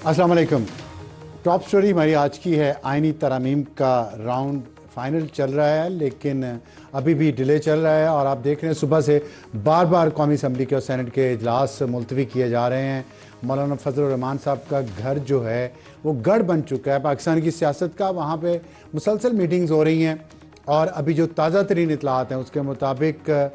अस्सलाम वालेकुम। Top story हमारी आज की है, आइनी तरामीम का राउंड फाइनल चल रहा है लेकिन अभी भी डिले चल रहा है और आप देख रहे हैं सुबह से बार बार कौमी असम्बली के और सेनेट के इजलास मुलतवी किए जा रहे हैं। मौलाना फजल रहमान साहब का घर जो है वो गढ़ बन चुका है पाकिस्तान की सियासत का। वहाँ पे मुसलसल मीटिंग्स हो रही हैं और अभी जो ताज़ा तरीन इतलात हैं उसके मुताबिक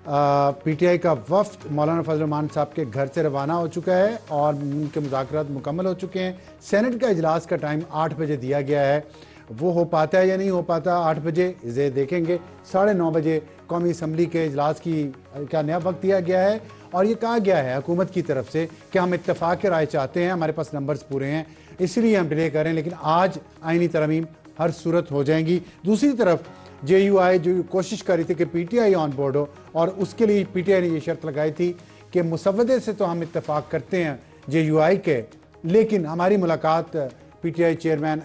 पीटीआई का वफ्द मौलाना फजल रहमान साहब के घर से रवाना हो चुका है और उनके मुज़ाकरात मुकम्मल हो चुके हैं। सेनेट का इजलास का टाइम 8 बजे दिया गया है, वो हो पाता है या नहीं हो पाता 8 बजे इसे देखेंगे। 9:30 बजे कौमी असम्बली के इजलास का नया वक्त दिया गया है और ये कहा गया है हुकूमत की तरफ से कि हम इत्तफाक राय चाहते हैं, हमारे पास नंबर्स पूरे हैं, इसलिए हम डिले करें, लेकिन आज आइनी तरमीम हर सूरत हो जाएंगी। दूसरी तरफ JUI जो कोशिश कर रही थी कि PTI ऑन बोर्ड हो और उसके लिए PTI ने ये शर्त लगाई थी कि मुसवदे से तो हम इत्तफाक करते हैं JUI के, लेकिन हमारी मुलाकात PTI चेयरमैन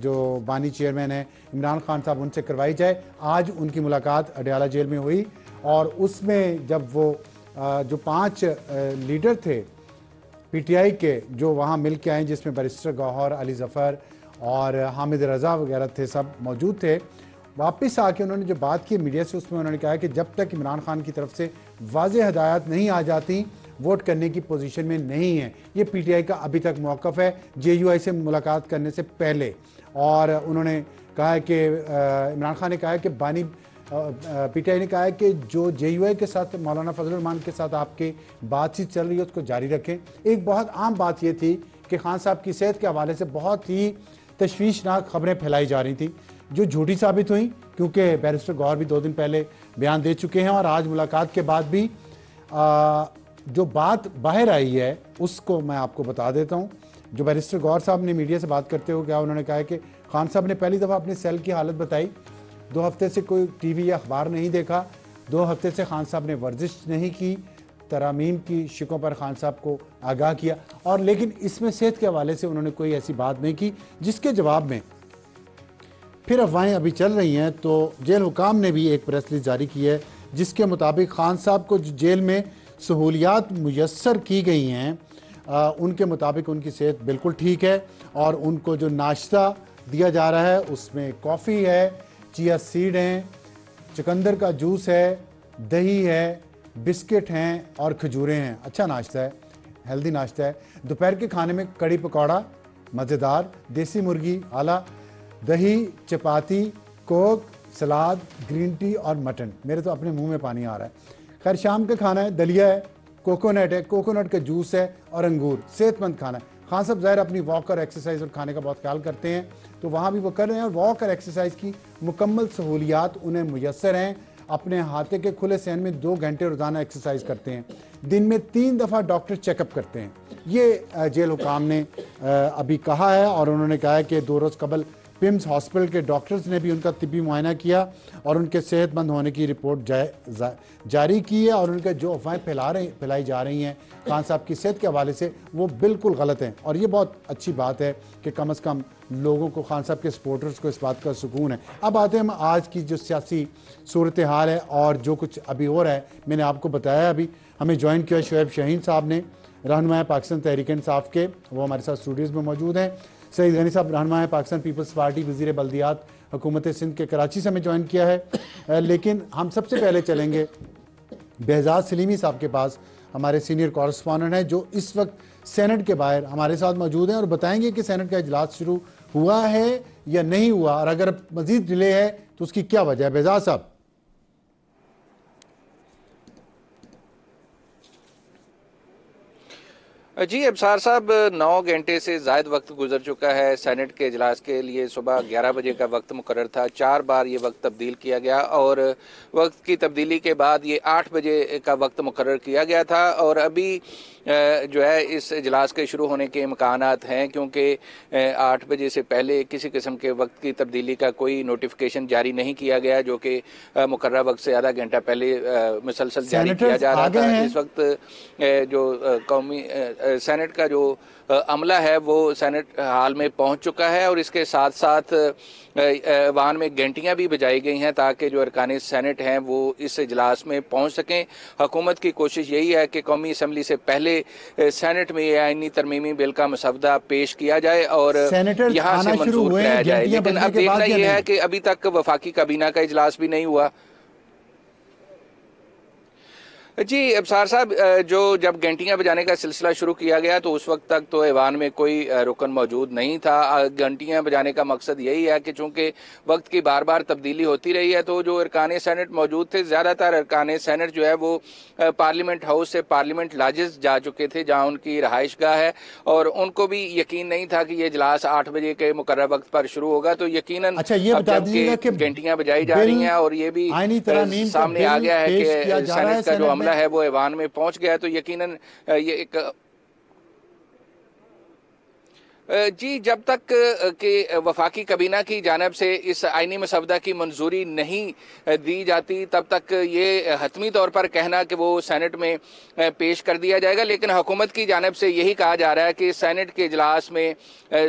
जो बानी चेयरमैन है इमरान खान साहब उनसे करवाई जाए। आज उनकी मुलाकात अडयाला जेल में हुई और उसमें जब वो जो 5 लीडर थे PTI के जो वहाँ मिल के आए, जिसमें बैरिस्टर गौहर, अली ज़फ़र और हामिद रज़ा वगैरह थे, सब मौजूद थे, वापस आके उन्होंने जो बात की मीडिया से उसमें उन्होंने कहा कि जब तक इमरान खान की तरफ से वाज़ेह हदायत नहीं आ जाती वोट करने की पोजीशन में नहीं है। ये PTI का अभी तक मौक़िफ़ है JUI से मुलाकात करने से पहले। और उन्होंने कहा है कि इमरान खान ने कहा है कि PTI ने कहा है कि जो JUI के साथ मौलाना फजल रहमान के साथ आपकी बातचीत चल रही है उसको जारी रखें। एक बहुत आम बात यह थी कि खान साहब की सेहत के हवाले से बहुत ही तशवीशनाक खबरें फैलाई जा रही थी जो झूठी साबित हुई, क्योंकि बैरिस्टर गौहर भी 2 दिन पहले बयान दे चुके हैं और आज मुलाकात के बाद भी जो बात बाहर आई है उसको मैं आपको बता देता हूं। जो बैरिस्टर गौहर साहब ने मीडिया से बात करते हुए क्या उन्होंने कहा है कि खान साहब ने पहली दफ़ा अपने सेल की हालत बताई, 2 हफ्ते से कोई TV या अखबार नहीं देखा, 2 हफ्ते से खान साहब ने वर्जिश नहीं की, तरामीम की शिकों पर खान साहब को आगाह किया, और लेकिन इसमें सेहत के हवाले से उन्होंने कोई ऐसी बात नहीं की, जिसके जवाब में फिर अफवाहें अभी चल रही हैं। तो जेल हुकाम ने भी एक प्रेस रिलीज जारी की है जिसके मुताबिक खान साहब को जेल में सहूलियात मुयस्सर की गई हैं उनके मुताबिक उनकी सेहत बिल्कुल ठीक है और उनको जो नाश्ता दिया जा रहा है उसमें कॉफ़ी है, चिया सीड हैं, चुकंदर का जूस है, दही है, बिस्किट हैं और खजूरें हैं। अच्छा नाश्ता है, हेल्दी नाश्ता है। दोपहर के खाने में कड़ी पकौड़ा मज़ेदार, देसी मुर्गी आला, दही, चपाती, कोक, सलाद, ग्रीन टी और मटन। मेरे तो अपने मुंह में पानी आ रहा है। खैर शाम का खाना है, दलिया है, कोकोनट है, कोकोनट का जूस है और अंगूर। सेहतमंद खाना है। खान साहब ज़ाहिर अपनी वॉक और एक्सरसाइज और खाने का बहुत ख्याल करते हैं, तो वहाँ भी वो कर रहे हैं और वॉक और एक्सरसाइज की मुकम्मल सहूलियात उन्हें मुयस्सर हैं। अपने हाथे के खुले सहन में 2 घंटे रोज़ाना एक्सरसाइज करते हैं, दिन में 3 दफ़ा डॉक्टर चेकअप करते हैं। ये जेल हुकाम ने अभी कहा है और उन्होंने कहा है कि 2 रोज़ कबल पिम्स हॉस्पिटल के डॉक्टर्स ने भी उनका तिब्बी मुआयना किया और उनके सेहतमंद होने की रिपोर्ट जारी की है और उनके जो अफवाहें फैलाई जा रही हैं खान साहब की सेहत के हवाले से वो बिल्कुल गलत हैं। और ये बहुत अच्छी बात है कि कम से कम लोगों को, खान साहब के सपोर्टर्स को इस बात का सुकून है। अब आते हैं हम आज की जो सियासी सूरत हाल है और जो कुछ अभी हो रहा है। मैंने आपको बताया अभी हमें ज्वाइन किया शोएब शाहीन साहब ने, रहनुमा पाकिस्तान तहरीक इंसाफ के, वो हमारे साथ स्टूडियोज़ में मौजूद हैं। सईद गनी साहब रहनुमा पाकिस्तान पीपल्स पार्टी, वज़ीर बल्दियात हुकूमत सिंध के कराची से हमें ज्वाइन किया है। लेकिन हम सबसे पहले चलेंगे बेहजाद सलीमी साहब के पास, हमारे सीनियर कॉरेस्पॉन्डेंट हैं जो इस वक्त सेनेट के बाहर हमारे साथ मौजूद हैं और बताएंगे कि सेनेट का इजलास शुरू हुआ है या नहीं हुआ और अगर मजीद डिले है तो उसकी क्या वजह है। बेहजाद साहब। जी अबसार साहब, 9 घंटे से ज़ायद वक्त गुजर चुका है। सेनेट के इजलास के लिए सुबह 11 बजे का वक्त मुकर्रर था, 4 बार ये वक्त तब्दील किया गया और वक्त की तब्दीली के बाद ये 8 बजे का वक्त मुकर्रर किया गया था और अभी जो है इस इजलास के शुरू होने के इम्कानात हैं, क्योंकि 8 बजे से पहले किसी किस्म के वक्त की तब्दीली का कोई नोटिफिकेशन जारी नहीं किया गया, जो कि मुकर्रर वक्त से आधा घंटा पहले मुसलसल जारी किया जा रहा था। इस वक्त जो कौमी सेनेट का जो अमला है वो सेनेट हाल में पहुंच चुका है और इसके साथ साथ वाहन में घंटियां भी बजाई गई हैं ताकि जो अरकान सेनेट हैं वो इस इजलास में पहुंच सकें। हुकूमत की कोशिश यही है कि कौमी असम्बली से पहले सेनेट में ये आईनी तरमीमी बिल का मसवदा पेश किया जाए और सेनेटर्स यहाँ से आना शुरू मंजूर हुए कराया हैं जाए। घंटियां लेकिन बजने अब के देखना बाद या यह है नहीं? कि अभी तक वफाकी काबीना का इजलास भी नहीं हुआ। जी अबसार साहब, जो जब घंटियां बजाने का सिलसिला शुरू किया गया तो उस वक्त तक तो ऐवान में कोई रुकन मौजूद नहीं था। घंटियां बजाने का मकसद यही है कि चूंकि वक्त की बार बार तब्दीली होती रही है तो जो अरकान सेनेट मौजूद थे, ज़्यादातर अरकान सेनेट जो है वो पार्लियामेंट हाउस से पार्लियामेंट लाजिस जा चुके थे जहाँ उनकी रहाइशगाह है, और उनको भी यकीन नहीं था कि ये इजलास 8 बजे के मुकर्रर वक्त पर शुरू होगा। तो यकीनन अच्छा, ये अब बता जबकि दीजिएगा कि घंटियां बजाई जा रही हैं और ये भी आईनी तरमीम का सामने आ बिल गया है पेश किया कि जा रहा है सेनेट का जो सेनेट अमला में। है वो ऐवान में पहुंच गया है, तो यकीनन ये एक जी जब तक कि वफाकी काबीना की जानिब से इस आईनी मसवदा की मंजूरी नहीं दी जाती तब तक ये हतमी तौर पर कहना कि वो सेनेट में पेश कर दिया जाएगा। लेकिन हुकूमत की जानिब से यही कहा जा रहा है कि सेनेट के इजलास में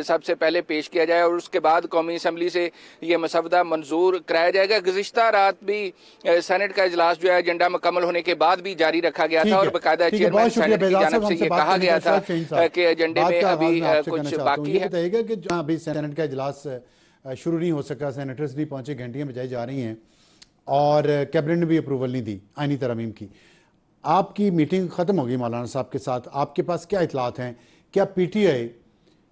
सबसे पहले पेश किया जाए और उसके बाद कौमी असम्बली से ये मसवदा मंजूर कराया जाएगा। गुज़िश्ता रात भी सेनेट का इजलास जो है एजेंडा मुकम्मल होने के बाद भी जारी रखा गया था और बाकायदा चेयरमैन सेनेट की जानिब से ये कहा गया था कि एजेंडे में अभी कुछ बाकी ये है। बताइएगा कि जहाँ अभी सेनेट का इजलास शुरू नहीं हो सका, सेनेटर्स नहीं पहुंचे, घंटियां बजाई जा रही हैं और कैबिनेट ने भी अप्रूवल नहीं दी आईनी तरमीम की। आपकी मीटिंग ख़त्म हो गई मौलाना साहब के साथ, आपके पास क्या इतलात हैं? क्या पीटीआई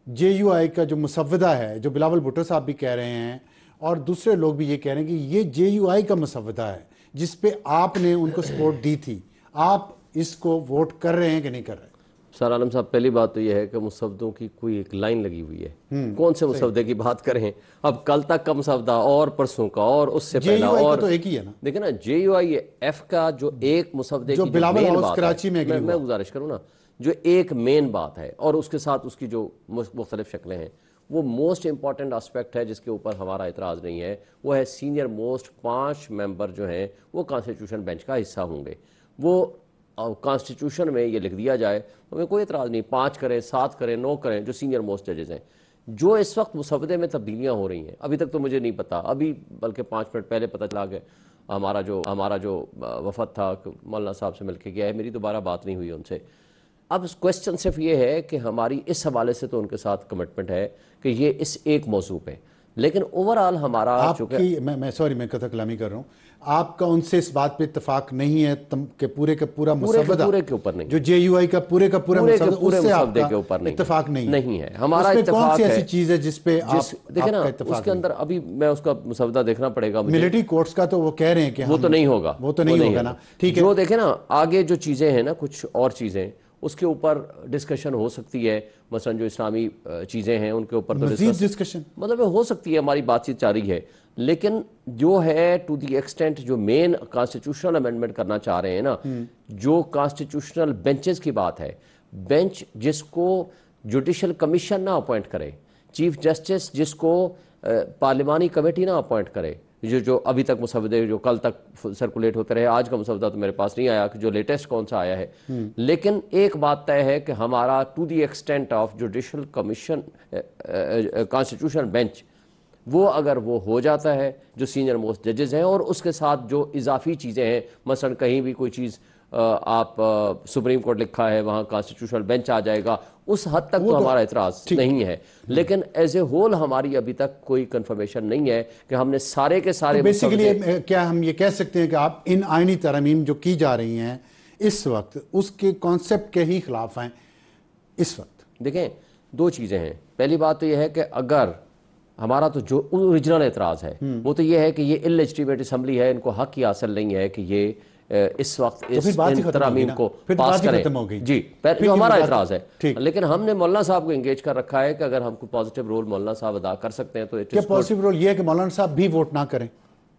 जेयूआई का जो मुसव्वदा है, जो बिलावल भुट्टो साहब भी कह रहे हैं और दूसरे लोग भी ये कह रहे हैं कि ये जेयूआई का मुसव्वदा है जिस पे आपने उनको सपोर्ट दी थी, आप इसको वोट कर रहे हैं कि नहीं कर रहे? सर आलम साहब, पहली बात तो यह है कि मुसवदों की कोई एक लाइन लगी हुई है। कौन से मुसवदे की बात करें? अब कल तक का मुसवदा और परसों का और उससे पहला और तो एक ही है ना। देखिए ना, JUIF का जो एक मुसवदे की बिलावल मेन हाउस बात कराची में है, मैं गुजारिश करूँ ना, जो एक मेन बात है और उसके साथ उसकी जो मुख्तलिफ शक्लें हैं, वो मोस्ट इंपॉर्टेंट एस्पेक्ट है जिसके ऊपर हमारा इतराज़ नहीं है, वो है सीनियर मोस्ट 5 मेंबर जो हैं वो कॉन्स्टिट्यूशन बेंच का हिस्सा होंगे। वो कॉन्स्टिट्यूशन में ये लिख दिया जाए तो हमें कोई एतराज़ नहीं, 5 करें, 7 करें, 9 करें, जो सीनियर मोस्ट जजेस हैं। जो इस वक्त मुसवदे में तब्दीलियाँ हो रही हैं, अभी तक तो मुझे नहीं पता, अभी बल्कि 5 मिनट पहले पता चला कि हमारा जो वफद था मौलाना साहब से मिल के गया है, मेरी दोबारा बात नहीं हुई उनसे। अब क्वेश्चन सिर्फ ये है कि हमारी इस हवाले से तो उनके साथ कमिटमेंट है कि ये इस एक मौजू पे, लेकिन ओवरऑल हमारा आपकी मैं कथा कलामी कर रहा हूँ, आपका उनसे इस बात पे इत्तेफाक नहीं है कि पूरे का पूरा मुसव्वदा पूरे के ऊपर नहीं, जो जेयूआई का पूरे मुसव्वदे के ऊपर इत्तेफाक नहीं है। हमारा इत्तेफाक कौन सी ऐसी चीज है जिस पे आप देखे ना, उसके अंदर अभी मैं उसका मुसव्वदा देखना पड़ेगा मुझे। मिलिट्री कोर्ट्स का तो वो कह रहे हैं कि वो तो नहीं होगा, वो तो नहीं होगा ना, ठीक है। जो देखे ना आगे जो चीजें हैं ना, कुछ और चीजें उसके ऊपर डिस्कशन हो सकती है, मसलन जो इस्लामी चीज़ें हैं उनके ऊपर तो डिस्कशन मतलब हो सकती है, हमारी बातचीत जारी है। लेकिन जो है टू दी एक्सटेंट जो मेन कॉन्स्टिट्यूशनल अमेंडमेंट करना चाह रहे हैं ना, जो कॉन्स्टिट्यूशनल बेंचेस की बात है, बेंच जिसको जुडिशल कमीशन ना अपॉइंट करे, चीफ जस्टिस जिसको पार्लिमानी कमेटी ना अपॉइंट करे, जो अभी तक मुसवदे जो कल तक सर्कुलेट होते रहे, आज का मुसवदा तो मेरे पास नहीं आया कि जो लेटेस्ट कौन सा आया है, लेकिन एक बात तय है कि हमारा to the extent of judicial commission constitution bench, वो अगर वो हो जाता है, जो सीनियर मोस्ट जजेस हैं और उसके साथ जो इजाफी चीज़ें हैं, मसलन कहीं भी कोई चीज़ आप सुप्रीम कोर्ट लिखा है वहाँ कॉन्स्टिट्यूशनल बेंच आ जाएगा, उस हद तक तो हमारा इतराज़ नहीं है। लेकिन एज ए होल हमारी अभी तक कोई कंफर्मेशन नहीं है कि हमने सारे के सारे बेसिकली क्या हम ये कह सकते हैं कि आप इन आईनी तरमीम जो की जा रही हैं इस वक्त उसके कॉन्सेप्ट के ही खिलाफ हैं इस वक्त? देखें, दो चीज़ें हैं। पहली बात तो यह है कि अगर हमारा तो जो ओरिजिनल एतराज़ है वो तो ये है कि ये इल्लेजिटिमेट असम्बली है, इनको हक ही हासिल नहीं है कि ये इस वक्त इस तरमीम को पास करें। जी, जो हमारा एतराज़ है। लेकिन हमने मौलाना साहब को एंगेज कर रखा है कि अगर हमको पॉजिटिव रोल मौलाना साहब अदा कर सकते हैं तो क्या पॉजिटिव रोल ये है कि मौलाना साहब भी वोट ना करें?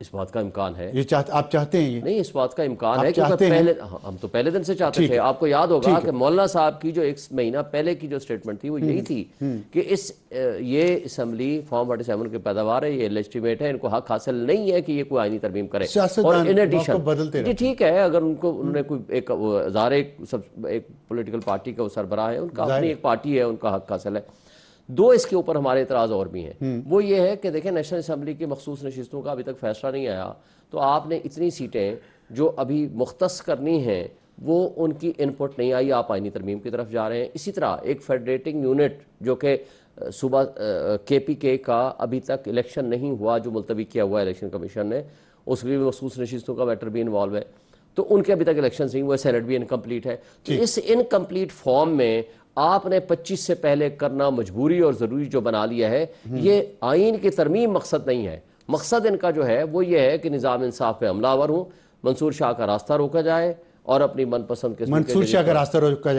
इस बात का इम्कान है। ये आप चाहते हैं? ये नहीं, इस बात का इम्कान है क्योंकि पहले हम तो पहले दिन से चाहते थे। आपको याद होगा कि मौलाना साहब की जो 1 महीना पहले की जो स्टेटमेंट थी वो यही थी कि ये असम्बली फॉर्म 47 की पैदावार है, ये लेजिटिमेट है, इनको हक हासिल नहीं है कि ये कोई आईनी तरमीम करे। और इन एडिशन जी ठीक है, अगर उन्होंने कोई एक पोलिटिकल पार्टी का सरबराह है, उनका अपनी एक पार्टी है, उनका हक हासिल है। दो इसके ऊपर हमारे इतराज़ और भी हैं। वो ये है कि देखें, नेशनल असम्बली की मखसूस नशिस्तों का अभी तक फैसला नहीं आया, तो आपने इतनी सीटें जो अभी मुख्तस करनी हैं वो उनकी इनपुट नहीं आई, आप आईनी तरमीम की तरफ जा रहे हैं। इसी तरह एक फेडरेटिंग यूनिट जो कि सुबह KPK का अभी तक इलेक्शन नहीं हुआ, जो मुलतवी किया हुआ है इलेक्शन कमीशन ने, उसमें भी मखसूस नशिस्तों का मैटर भी इन्वॉल्व है, तो उनके अभी तक इलेक्शन नहीं हुए, सेनेट भी इनकम्प्लीट है। तो इस इनकम्प्लीट फॉर्म में आपने 25 से पहले करना मजबूरी और ज़रूरी जो बना लिया है, ये आइन की तरमीम मकसद नहीं है। मकसद इनका जो है वो ये है कि निज़ाम इंसाफ पे हमलावर हूँ, मंसूर शाह का रास्ता रोका जाए और अपनी मनपसंद के मंसूर शाह का रास्ता रोका